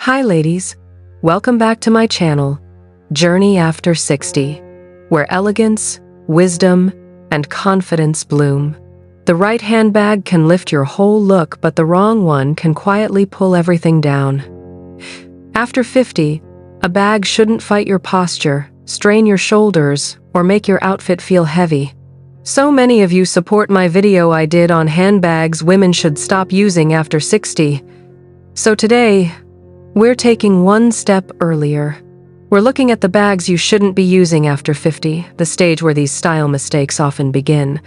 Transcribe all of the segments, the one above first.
Hi ladies, welcome back to my channel, Journey After 60, where elegance, wisdom, and confidence bloom. The right handbag can lift your whole look, but the wrong one can quietly pull everything down. After 50, a bag shouldn't fight your posture, strain your shoulders, or make your outfit feel heavy. So many of you support my video I did on handbags women should stop using after 60. So today, we're taking one step earlier. We're looking at the bags you shouldn't be using after 50, the stage where these style mistakes often begin.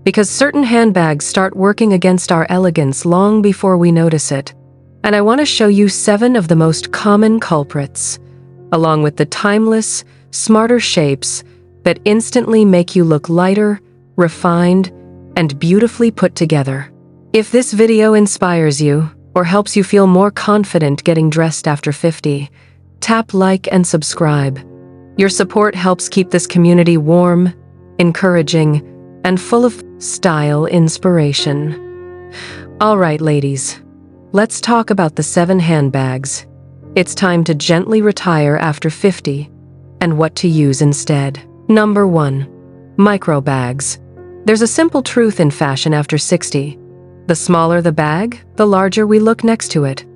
Because certain handbags start working against our elegance long before we notice it. And I want to show you 7 of the most common culprits, along with the timeless, smarter shapes that instantly make you look lighter, refined, and beautifully put together. If this video inspires you, or helps you feel more confident getting dressed after 50, tap like and subscribe. Your support helps keep this community warm, encouraging, and full of style inspiration. All right, ladies, let's talk about the 7 handbags it's time to gently retire after 50 and what to use instead. Number 1. Micro bags. There's a simple truth in fashion after 60. The smaller the bag, the larger we look next to it.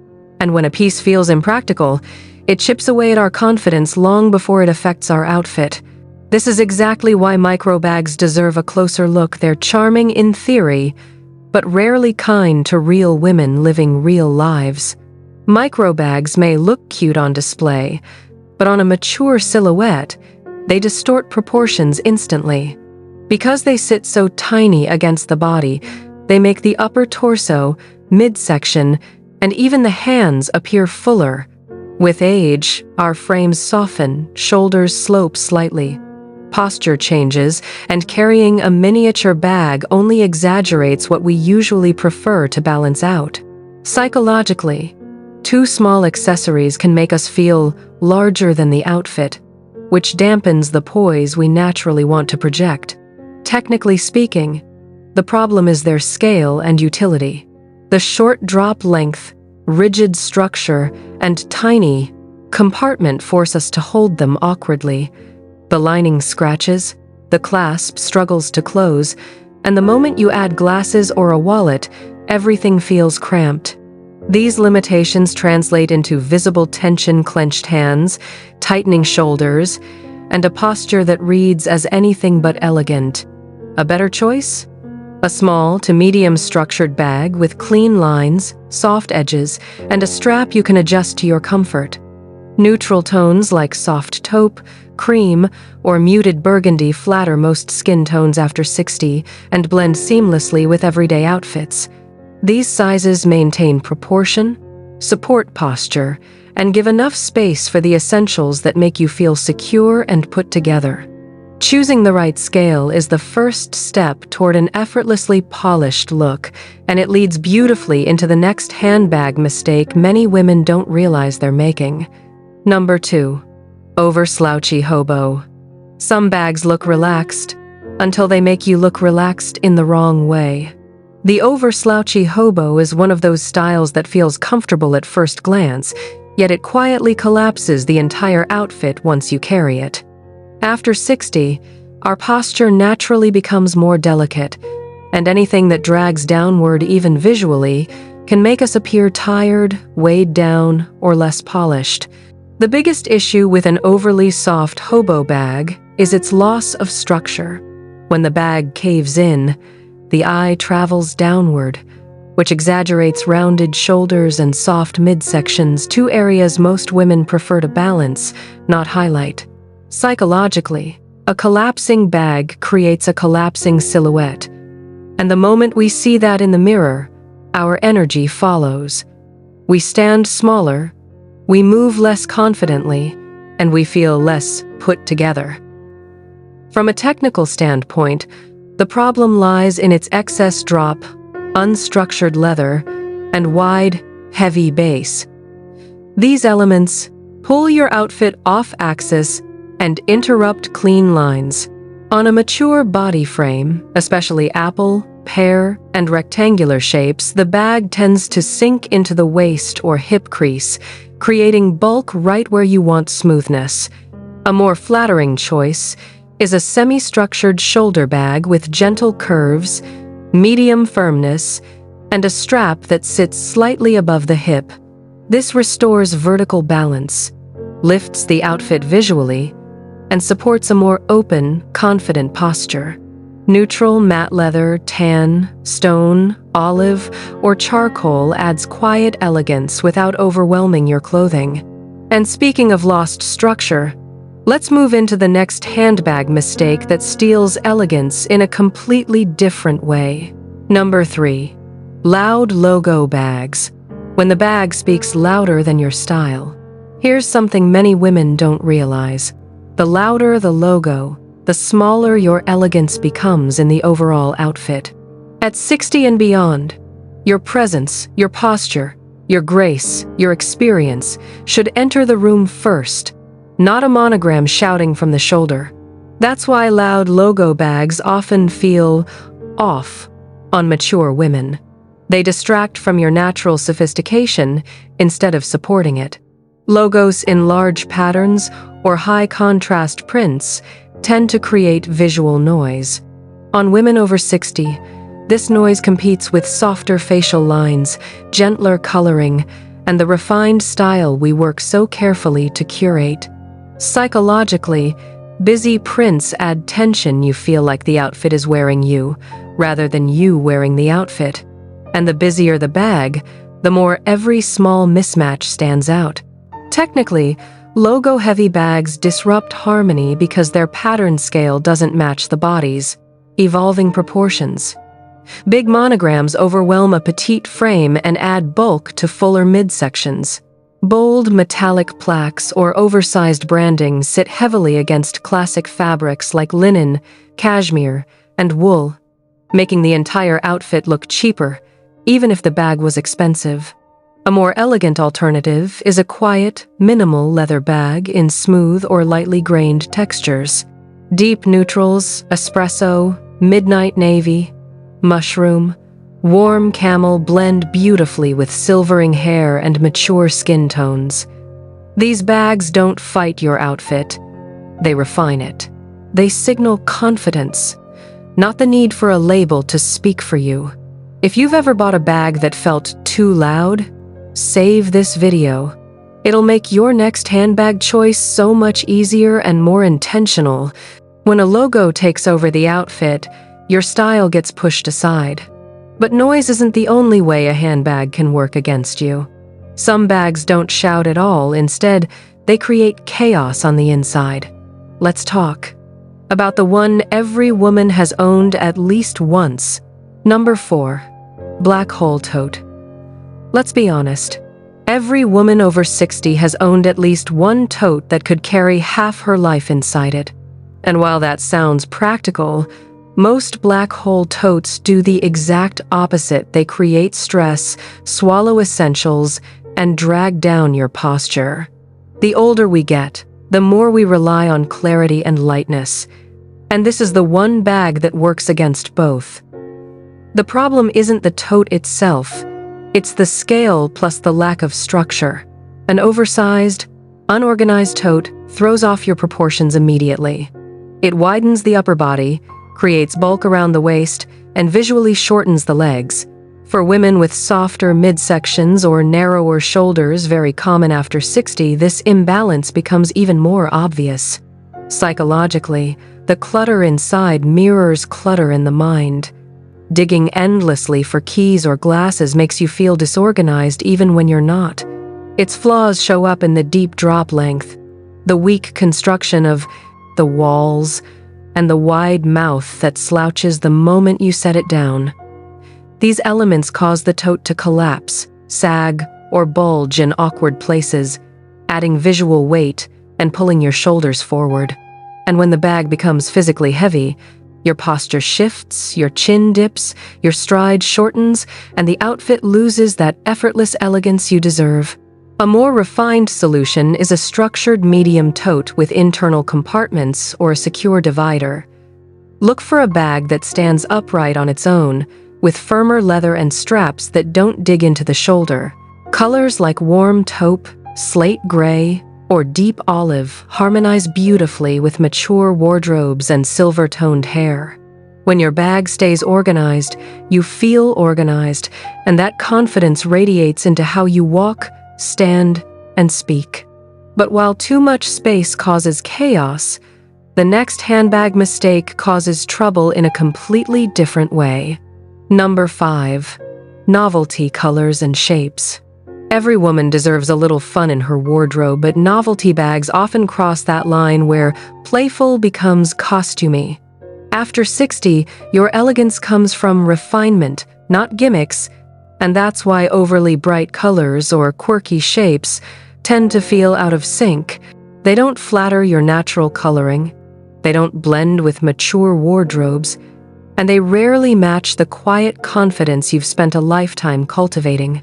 And when a piece feels impractical, it chips away at our confidence long before it affects our outfit. This is exactly why micro bags deserve a closer look. They're charming in theory, but rarely kind to real women living real lives. Micro bags may look cute on display, but on a mature silhouette, they distort proportions instantly. Because they sit so tiny against the body, they make the upper torso, midsection, and even the hands appear fuller. With age, our frames soften, shoulders slope slightly. Posture changes, and carrying a miniature bag only exaggerates what we usually prefer to balance out. Psychologically, too small accessories can make us feel larger than the outfit, which dampens the poise we naturally want to project. Technically speaking, the problem is their scale and utility. The short drop length, rigid structure, and tiny compartment force us to hold them awkwardly. The lining scratches, the clasp struggles to close, and the moment you add glasses or a wallet, everything feels cramped. These limitations translate into visible tension, clenched hands, tightening shoulders, and a posture that reads as anything but elegant. A better choice? A small to medium structured bag with clean lines, soft edges, and a strap you can adjust to your comfort. Neutral tones like soft taupe, cream, or muted burgundy flatter most skin tones after 60 and blend seamlessly with everyday outfits. These sizes maintain proportion, support posture, and give enough space for the essentials that make you feel secure and put together. Choosing the right scale is the first step toward an effortlessly polished look, and it leads beautifully into the next handbag mistake many women don't realize they're making. Number 2. Over-Slouchy Hobo. Some bags look relaxed until they make you look relaxed in the wrong way. The over-slouchy hobo is one of those styles that feels comfortable at first glance, yet it quietly collapses the entire outfit once you carry it. After 60, our posture naturally becomes more delicate, and anything that drags downward even visually can make us appear tired, weighed down, or less polished. The biggest issue with an overly soft hobo bag is its loss of structure. When the bag caves in, the eye travels downward, which exaggerates rounded shoulders and soft midsections, 2 areas most women prefer to balance, not highlight. Psychologically, a collapsing bag creates a collapsing silhouette, and the moment we see that in the mirror, our energy follows. We stand smaller, we move less confidently, and we feel less put together. From a technical standpoint, the problem lies in its excess drop, unstructured leather, and wide, heavy base. These elements pull your outfit off axis and interrupt clean lines. On a mature body frame, especially apple, pear, and rectangular shapes, the bag tends to sink into the waist or hip crease, creating bulk right where you want smoothness. A more flattering choice is a semi-structured shoulder bag with gentle curves, medium firmness, and a strap that sits slightly above the hip. This restores vertical balance, lifts the outfit visually, and supports a more open, confident posture. Neutral matte leather, tan, stone, olive, or charcoal adds quiet elegance without overwhelming your clothing. And speaking of lost structure, let's move into the next handbag mistake that steals elegance in a completely different way. Number 3. Loud logo bags. When the bag speaks louder than your style. Here's something many women don't realize. The louder the logo, the smaller your elegance becomes in the overall outfit. At 60 and beyond, your presence, your posture, your grace, your experience should enter the room first, not a monogram shouting from the shoulder. That's why loud logo bags often feel off on mature women. They distract from your natural sophistication instead of supporting it. Logos in large patterns or high-contrast prints tend to create visual noise. On women over 60, this noise competes with softer facial lines, gentler coloring, and the refined style we work so carefully to curate. Psychologically, busy prints add tension. You feel like the outfit is wearing you, rather than you wearing the outfit. And the busier the bag, the more every small mismatch stands out. Technically, logo-heavy bags disrupt harmony because their pattern scale doesn't match the body's evolving proportions. Big monograms overwhelm a petite frame and add bulk to fuller midsections. Bold metallic plaques or oversized branding sit heavily against classic fabrics like linen, cashmere, and wool, making the entire outfit look cheaper, even if the bag was expensive. A more elegant alternative is a quiet, minimal leather bag in smooth or lightly grained textures. Deep neutrals, espresso, midnight navy, mushroom, warm camel blend beautifully with silvering hair and mature skin tones. These bags don't fight your outfit, they refine it. They signal confidence, not the need for a label to speak for you. If you've ever bought a bag that felt too loud, save this video. It'll make your next handbag choice so much easier and more intentional. When a logo takes over the outfit, your style gets pushed aside. But noise isn't the only way a handbag can work against you. Some bags don't shout at all. Instead, they create chaos on the inside. Let's talk about the one every woman has owned at least once. Number 4. Black hole tote. Let's be honest. Every woman over 60 has owned at least one tote that could carry half her life inside it. And while that sounds practical, most black hole totes do the exact opposite. They create stress, swallow essentials, and drag down your posture. The older we get, the more we rely on clarity and lightness. And this is the one bag that works against both. The problem isn't the tote itself. It's the scale plus the lack of structure. An oversized, unorganized tote throws off your proportions immediately. It widens the upper body, creates bulk around the waist, and visually shortens the legs. For women with softer midsections or narrower shoulders, very common after 60, this imbalance becomes even more obvious. Psychologically, the clutter inside mirrors clutter in the mind. Digging endlessly for keys or glasses makes you feel disorganized even when you're not. Its flaws show up in the deep drop length, the weak construction of the walls, and the wide mouth that slouches the moment you set it down. These elements cause the tote to collapse, sag, or bulge in awkward places, adding visual weight and pulling your shoulders forward. And when the bag becomes physically heavy, your posture shifts, your chin dips, your stride shortens, and the outfit loses that effortless elegance you deserve. A more refined solution is a structured medium tote with internal compartments or a secure divider. Look for a bag that stands upright on its own, with firmer leather and straps that don't dig into the shoulder. Colors like warm taupe, slate gray, or deep olive harmonize beautifully with mature wardrobes and silver-toned hair. When your bag stays organized, you feel organized, and that confidence radiates into how you walk, stand, and speak. But while too much space causes chaos, the next handbag mistake causes trouble in a completely different way. Number 5. Novelty colors and shapes. Every woman deserves a little fun in her wardrobe, but novelty bags often cross that line where playful becomes costumey. After 60, your elegance comes from refinement, not gimmicks, and that's why overly bright colors or quirky shapes tend to feel out of sync. They don't flatter your natural coloring, they don't blend with mature wardrobes, and they rarely match the quiet confidence you've spent a lifetime cultivating.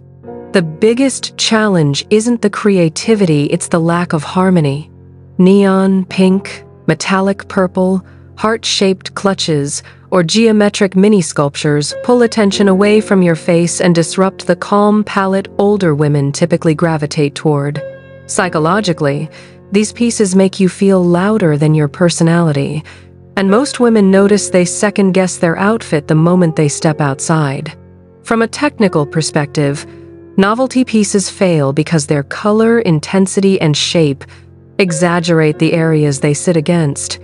The biggest challenge isn't the creativity, it's the lack of harmony. Neon, pink, metallic purple, heart-shaped clutches, or geometric mini-sculptures pull attention away from your face and disrupt the calm palette older women typically gravitate toward. Psychologically, these pieces make you feel louder than your personality, and most women notice they second-guess their outfit the moment they step outside. From a technical perspective, novelty pieces fail because their color, intensity, and shape exaggerate the areas they sit against.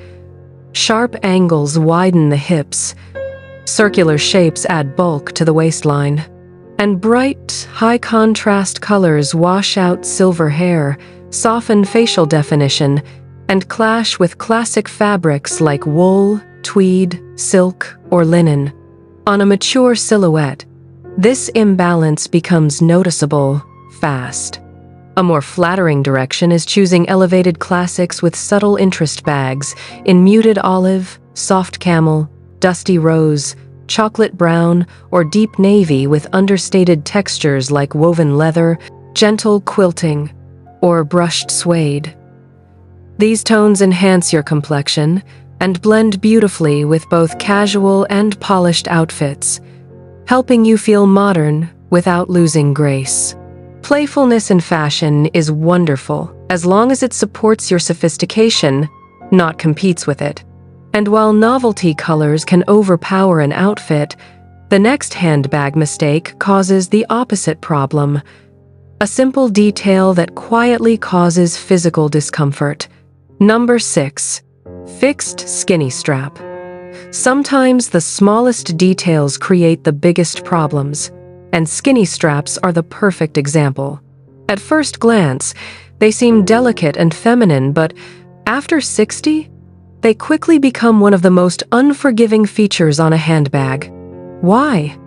Sharp angles widen the hips, circular shapes add bulk to the waistline, and bright, high-contrast colors wash out silver hair, soften facial definition, and clash with classic fabrics like wool, tweed, silk, or linen. On a mature silhouette, this imbalance becomes noticeable fast. A more flattering direction is choosing elevated classics with subtle interest bags in muted olive, soft camel, dusty rose, chocolate brown, or deep navy with understated textures like woven leather, gentle quilting, or brushed suede. These tones enhance your complexion and blend beautifully with both casual and polished outfits, helping you feel modern without losing grace. Playfulness in fashion is wonderful as long as it supports your sophistication, not competes with it. And while novelty colors can overpower an outfit, the next handbag mistake causes the opposite problem. A simple detail that quietly causes physical discomfort. Number 6. Fixed skinny strap. Sometimes the smallest details create the biggest problems, and skinny straps are the perfect example. At first glance, they seem delicate and feminine, but after 60, they quickly become one of the most unforgiving features on a handbag. Why?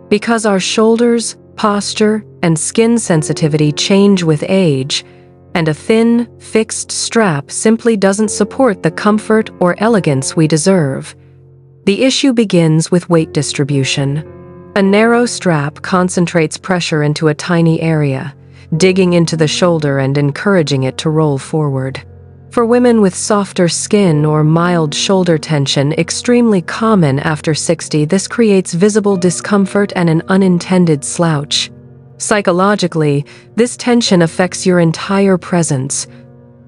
Because our shoulders, posture, and skin sensitivity change with age, and a thin, fixed strap simply doesn't support the comfort or elegance we deserve. The issue begins with weight distribution. A narrow strap concentrates pressure into a tiny area, digging into the shoulder and encouraging it to roll forward. For women with softer skin or mild shoulder tension, extremely common after 60, this creates visible discomfort and an unintended slouch. Psychologically, this tension affects your entire presence.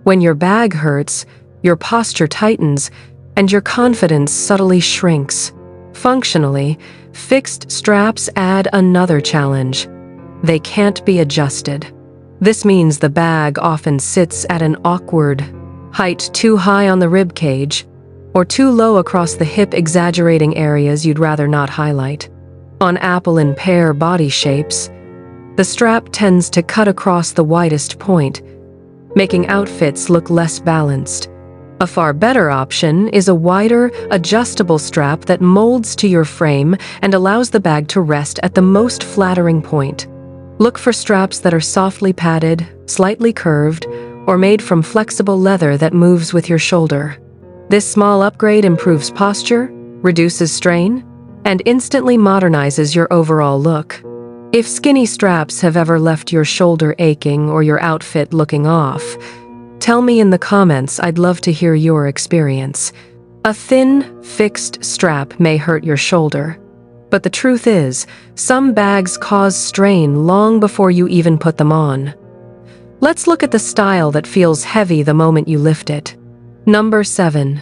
When your bag hurts, your posture tightens, and your confidence subtly shrinks. Functionally, fixed straps add another challenge. They can't be adjusted. This means the bag often sits at an awkward height, too high on the rib cage, or too low across the hip, exaggerating areas you'd rather not highlight. On apple and pear body shapes, the strap tends to cut across the widest point, making outfits look less balanced. A far better option is a wider, adjustable strap that molds to your frame and allows the bag to rest at the most flattering point. Look for straps that are softly padded, slightly curved, or made from flexible leather that moves with your shoulder. This small upgrade improves posture, reduces strain, and instantly modernizes your overall look. If skinny straps have ever left your shoulder aching or your outfit looking off, tell me in the comments. I'd love to hear your experience. A thin, fixed strap may hurt your shoulder, but the truth is, some bags cause strain long before you even put them on. Let's look at the style that feels heavy the moment you lift it. Number 7.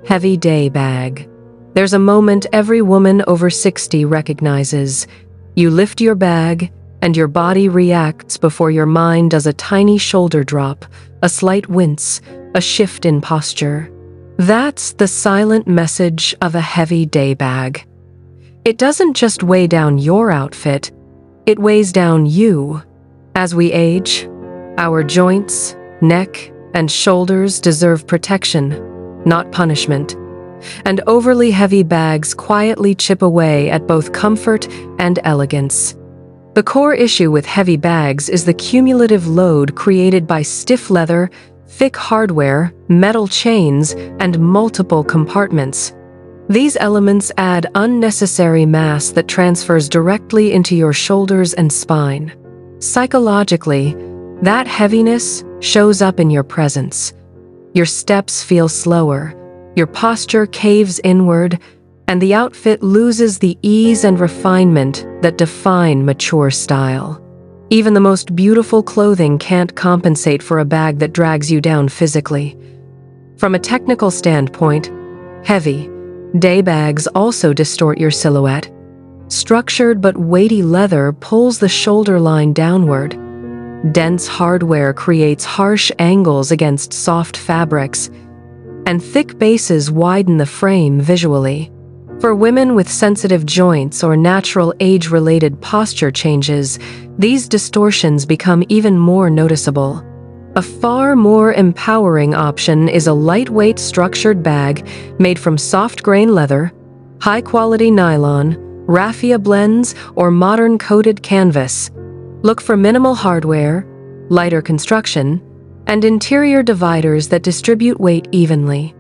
Heavy Day Bag. There's a moment every woman over 60 recognizes. You lift your bag, and your body reacts before your mind does a tiny shoulder drop, a slight wince, a shift in posture. That's the silent message of a heavy day bag. It doesn't just weigh down your outfit, it weighs down you. As we age, our joints, neck, and shoulders deserve protection, not punishment. And overly heavy bags quietly chip away at both comfort and elegance. The core issue with heavy bags is the cumulative load created by stiff leather, thick hardware, metal chains, and multiple compartments. These elements add unnecessary mass that transfers directly into your shoulders and spine. Psychologically, that heaviness shows up in your presence. Your steps feel slower, your posture caves inward, and the outfit loses the ease and refinement that define mature style. Even the most beautiful clothing can't compensate for a bag that drags you down physically. From a technical standpoint, heavy day bags also distort your silhouette. Structured but weighty leather pulls the shoulder line downward. Dense hardware creates harsh angles against soft fabrics, and thick bases widen the frame visually. For women with sensitive joints or natural age-related posture changes, these distortions become even more noticeable. A far more empowering option is a lightweight structured bag made from soft-grain leather, high-quality nylon, raffia blends, or modern coated canvas. Look for minimal hardware, lighter construction, and interior dividers that distribute weight evenly.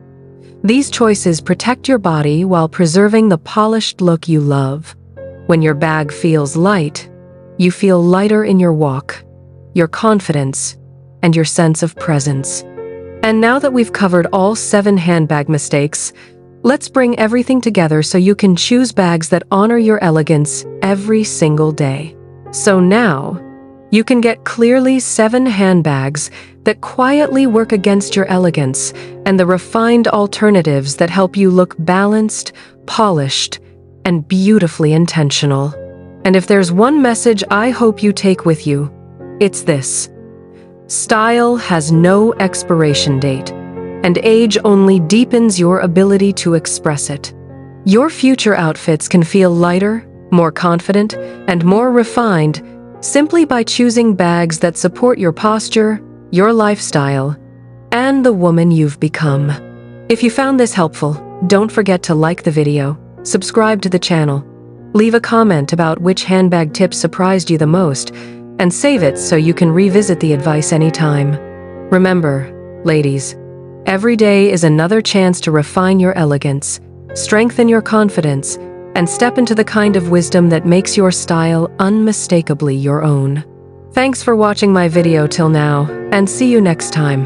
These choices protect your body while preserving the polished look you love. When your bag feels light, you feel lighter in your walk, your confidence, and your sense of presence. And now that we've covered all 7 handbag mistakes, let's bring everything together so you can choose bags that honor your elegance every single day. So now, you can get clearly 7 handbags that quietly work against your elegance and the refined alternatives that help you look balanced, polished, and beautifully intentional. And if there's one message I hope you take with you, it's this: style has no expiration date, and age only deepens your ability to express it. Your future outfits can feel lighter, more confident, and more refined simply by choosing bags that support your posture, your lifestyle, and the woman you've become. If you found this helpful, don't forget to like the video, subscribe to the channel, leave a comment about which handbag tip surprised you the most, and save it so you can revisit the advice anytime. Remember, ladies, every day is another chance to refine your elegance, strengthen your confidence, and step into the kind of wisdom that makes your style unmistakably your own. Thanks for watching my video till now, and see you next time.